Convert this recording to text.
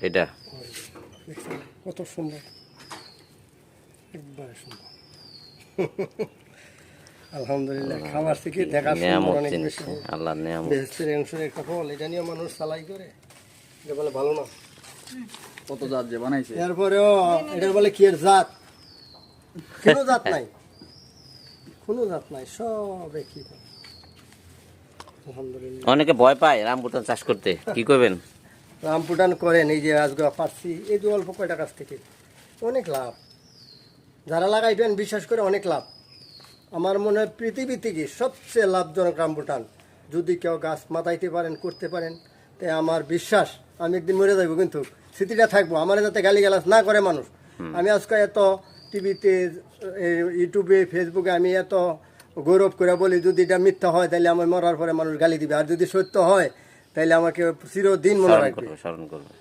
এটা দেখছেন কত সুন্দর, একবারে সুন্দর। আলহামদুলিল্লাহ, খাবার থেকে দেখা সুন্দর নিয়ামত অনেক জিনিস, বেশি। আল্লাহর নিয়ামত। বেহেশতের অংশের একটা ফল, এটা নিয়ে মানুষ সালাই করে, এটা বলে ভালো না। কত জাত যে বানাইছে। এরপরেও এটা বলে কি এর জাত, কোনো জাত নাই, কোনো জাত নাই, সব একই। আলহামদুলিল্লাহ। অনেকে ভয় পায় রামবুটান চাষ করতে, কি করবেন? রামপুটান করেন, এই যে আজকে পারছি, এই যে অল্প কয়টা কাছ থেকে অনেক লাভ, যারা লাগাইবেন বিশ্বাস করে অনেক লাভ। আমার মনে হয় পৃথিবী থেকে সবচেয়ে লাভজনক রামপুটান, যদি কেউ গাছ মাতাইতে পারেন, করতে পারেন, তাই আমার বিশ্বাস আমি একদিন মরে যাবো, কিন্তু স্মৃতিটা থাকবো, আমার যাতে গালিগালাজ না করে মানুষ। আমি আজকে এত টিভিতে, ইউটিউবে, ফেসবুকে আমি এত গৌরব করে বলি, যদি এটা মিথ্যা হয় তাহলে আমার মরার পরে মানুষ গালি দিবে, আর যদি সত্য হয় তাহলে আমাকে চিরদিন মনে রাখবে। স্মরণ করবে।